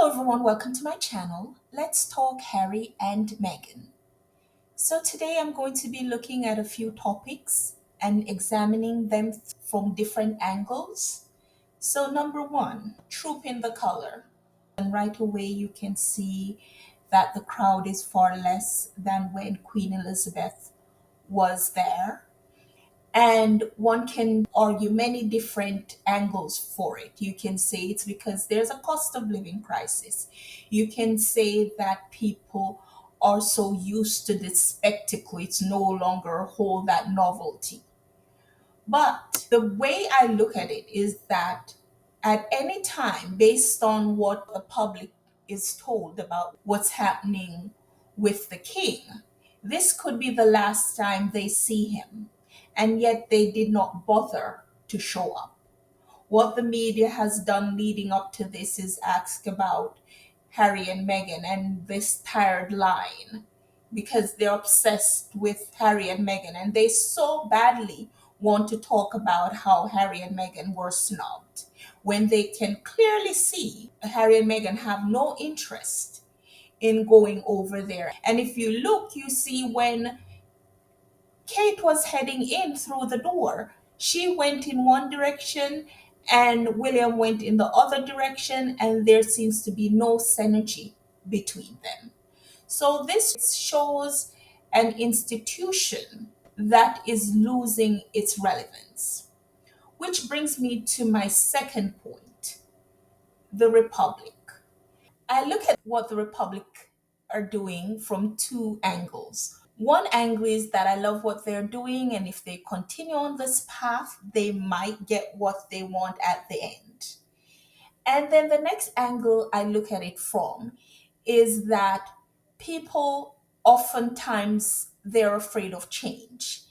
Hello everyone, welcome to my channel. Let's talk Harry and Meghan. So today I'm going to be looking at a few topics and examining them from different angles. So number one, troop in the color. And right away you can see that the crowd is far less than when Queen Elizabeth was there. And one can argue many different angles for it. You can say it's because there's a cost of living crisis. You can say that people are so used to this spectacle, it's no longer hold that novelty. But the way I look at it is that at any time, based on what the public is told about what's happening with the king, this could be the last time they see him. And yet they did not bother to show up. What the media has done leading up to this is ask about Harry and Meghan and this tired line because they're obsessed with Harry and Meghan and they so badly want to talk about how Harry and Meghan were snubbed when they can clearly see Harry and Meghan have no interest in going over there. And if you look, you see when Kate was heading in through the door, she went in one direction and William went in the other direction, and there seems to be no synergy between them. So, this shows an institution that is losing its relevance. Which brings me to my second point, the Republic. I look at what the Republic are doing from two angles. One angle is that I love what they're doing, and if they continue on this path, they might get what they want at the end. And then the next angle I look at it from is that people oftentimes they're afraid of change.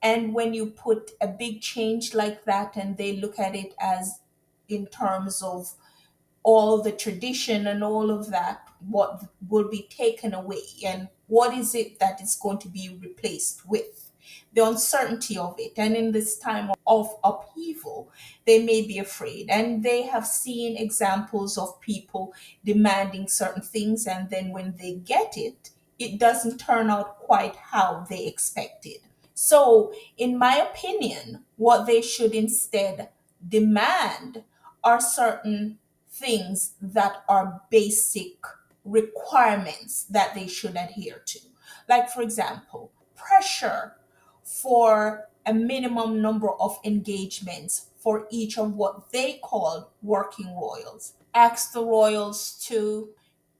And when you put a big change like that and they look at it as in terms of all the tradition and all of that, what will be taken away and what is it that is going to be replaced with, the uncertainty of it. And in this time of upheaval, they may be afraid, and they have seen examples of people demanding certain things, and then when they get it, it doesn't turn out quite how they expected. So, in my opinion, what they should instead demand are certain things that are basic requirements that they should adhere to. Like, for example, pressure for a minimum number of engagements for each of what they call working royals. Ask the royals to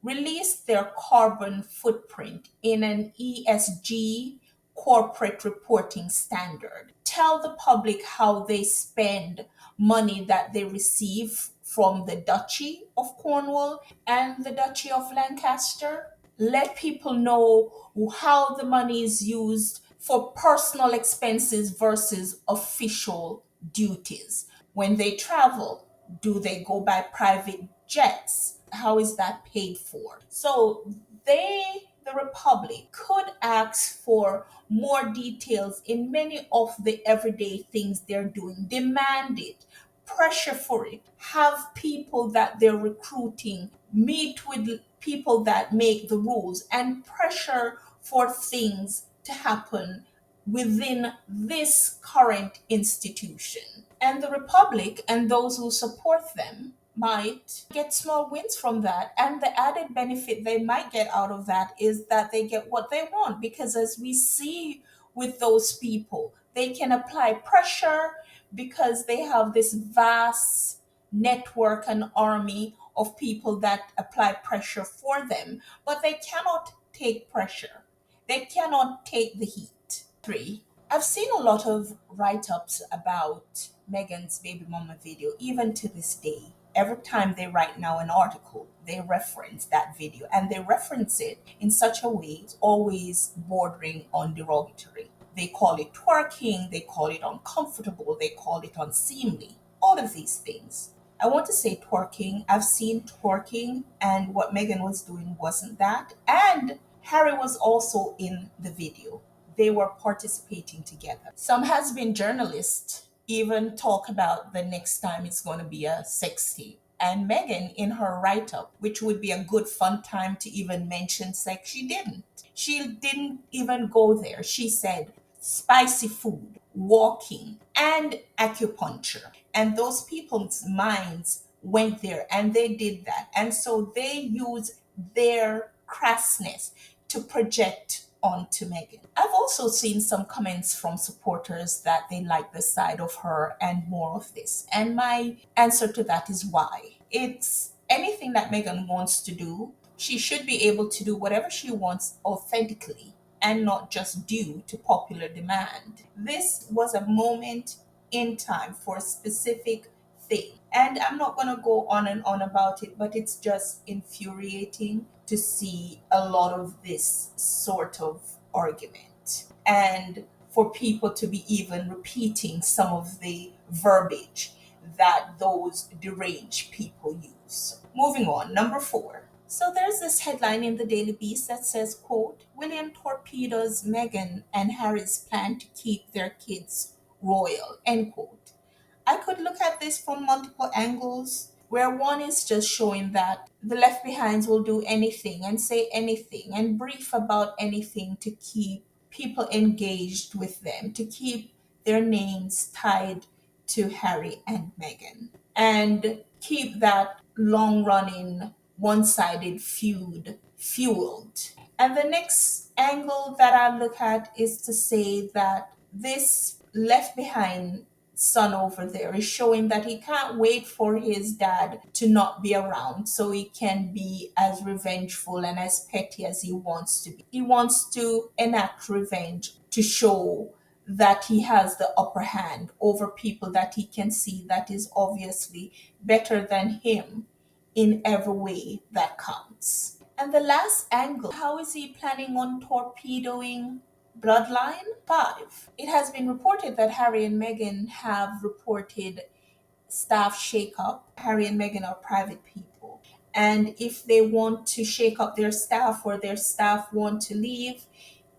release their carbon footprint in an ESG corporate reporting standard. Tell the public how they spend money that they receive from the Duchy of Cornwall and the Duchy of Lancaster. Let people know how the money is used for personal expenses versus official duties. When they travel, do they go by private jets? How is that paid for? So the Republic, could ask for more details in many of the everyday things they're doing, demand it, pressure for it, have people that they're recruiting meet with people that make the rules, and pressure for things to happen within this current institution. And the Republic and those who support them might get small wins from that. And the added benefit they might get out of that is that they get what they want. Because as we see with those people, they can apply pressure because they have this vast network and army of people that apply pressure for them. But they cannot take pressure, they cannot take the heat. Three, I've seen a lot of write ups about Meghan's baby mama video, even to this day. Every time they write now an article, they reference that video, and they reference it in such a way it's always bordering on derogatory. They call it twerking, they call it uncomfortable, they call it unseemly, all of these things. I want to say twerking. I've seen twerking, and what Meghan was doing wasn't that. And Harry was also in the video. They were participating together. Some has-been journalists even talk about the next time it's going to be a sex tape. and Meghan in her write up, which would be a good fun time to even mention sex. She didn't. She didn't even go there. She said spicy food, walking, and acupuncture. And those people's minds went there and they did that. And so they use their crassness to project onto Meghan. I've also seen some comments from supporters that they like the side of her and more of this. And my answer to that is why. It's anything that Meghan wants to do, she should be able to do whatever she wants authentically and not just due to popular demand. This was a moment in time for a specific thing. And I'm not going to go on and on about it, but it's just infuriating to see a lot of this sort of argument. And for people to be even repeating some of the verbiage that those deranged people use. Moving on, number 4. So there's this headline in the Daily Beast that says, quote, William torpedoes Meghan and Harry's plan to keep their kids royal, end quote. I could look at this from multiple angles, where one is just showing that the left behinds will do anything and say anything and brief about anything to keep people engaged with them, to keep their names tied to Harry and Meghan, and keep that long running one sided feud fueled. And the next angle that I look at is to say that this left behind son over there is showing that he can't wait for his dad to not be around so he can be as revengeful and as petty as he wants to be. He wants to enact revenge to show that he has the upper hand over people that he can see that is obviously better than him in every way that counts. And the last angle, how is he planning on torpedoing Bloodline? 5. It has been reported that Harry and Meghan have reported staff shakeup. Harry and Meghan are private people. And if they want to shake up their staff or their staff want to leave,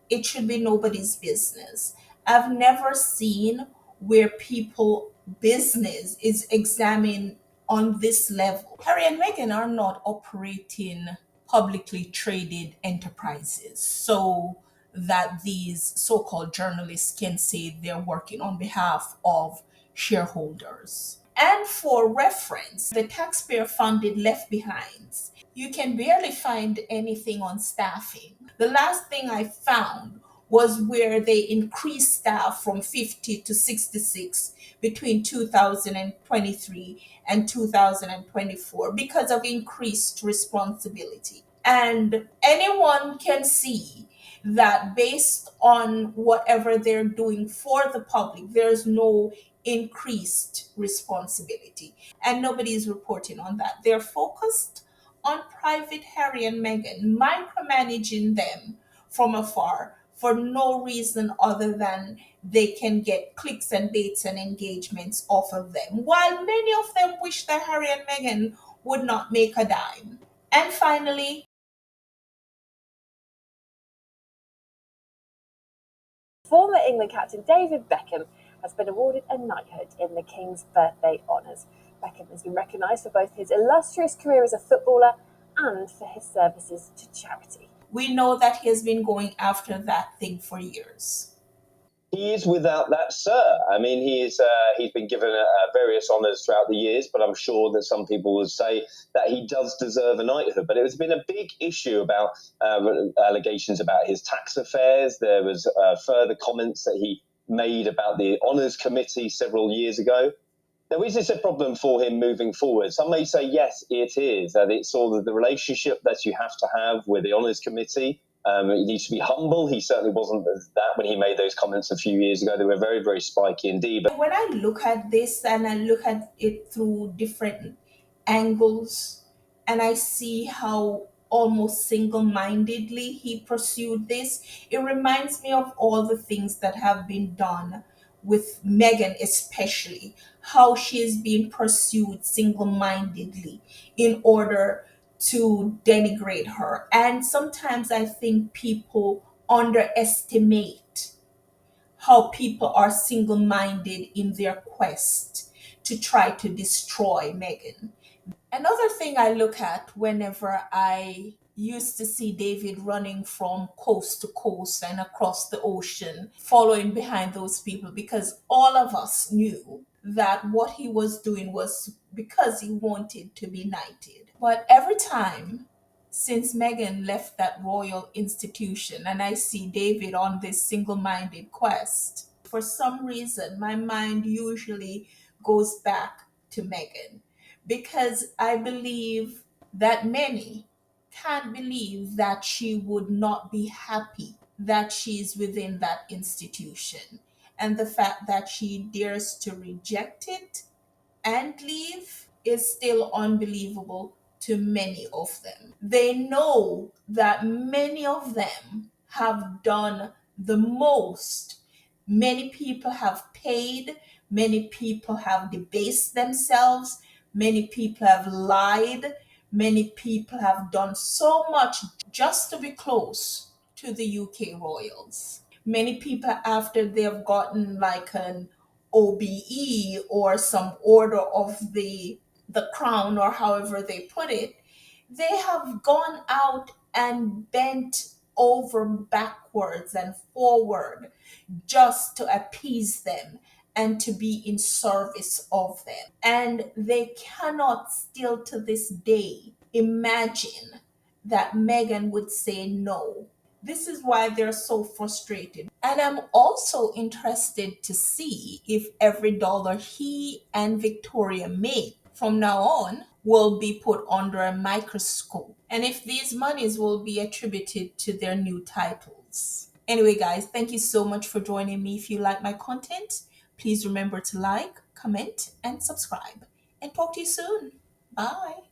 it should be nobody's business. I've never seen where people business is examined on this level. Harry and Meghan are not operating publicly traded enterprises so that these so-called journalists can say they're working on behalf of shareholders. And for reference, the taxpayer funded left behinds, you can barely find anything on staffing. The last thing I found was where they increased staff from 50 to 66 between 2023 and 2024 because of increased responsibility. And anyone can see that based on whatever they're doing for the public, there's no increased responsibility. And nobody is reporting on that. They're focused on private Harry and Meghan, micromanaging them from afar for no reason other than they can get clicks and dates and engagements off of them, while many of them wish that Harry and Meghan would not make a dime. And finally, former England captain David Beckham has been awarded a knighthood in the King's Birthday Honours. Beckham has been recognised for both his illustrious career as a footballer and for his services to charity. We know that he has been going after that thing for years. He is without that, sir. I mean, he's been given various honours throughout the years, but I'm sure that some people would say that he does deserve a knighthood. But it has been a big issue about allegations about his tax affairs. There was further comments that he made about the honours committee several years ago. Now, is this a problem for him moving forward? Some may say yes, it is. That it's sort of the relationship that you have to have with the honours committee. He needs to be humble. He certainly wasn't that when he made those comments a few years ago. They were very, very spiky indeed. But when I look at this and I look at it through different angles, and I see how almost single-mindedly he pursued this, it reminds me of all the things that have been done with Meghan, especially how she is being pursued single-mindedly in order to denigrate her. And sometimes I think people underestimate how people are single minded in their quest to try to destroy Meghan. Another thing I look at whenever I used to see David running from coast to coast and across the ocean, following behind those people, because all of us knew that what he was doing was because he wanted to be knighted. But every time since Meghan left that royal institution and I see David on this single minded quest, for some reason my mind usually goes back to Meghan, because I believe that many can't believe that she would not be happy that she's within that institution. And the fact that she dares to reject it and leave is still unbelievable to many of them. They know that many of them have done the most. Many people have paid, many people have debased themselves, many people have lied, many people have done so much just to be close to the UK royals. Many people, after they've gotten like an OBE or some order of the crown or however they put it, they have gone out and bent over backwards and forward just to appease them and to be in service of them. And they cannot still to this day imagine that Meghan would say no. This is why they're so frustrated. And I'm also interested to see if every dollar he and Victoria make from now on will be put under a microscope, and if these monies will be attributed to their new titles. Anyway, guys, thank you so much for joining me. If you like my content, please remember to like, comment, and subscribe. And talk to you soon. Bye.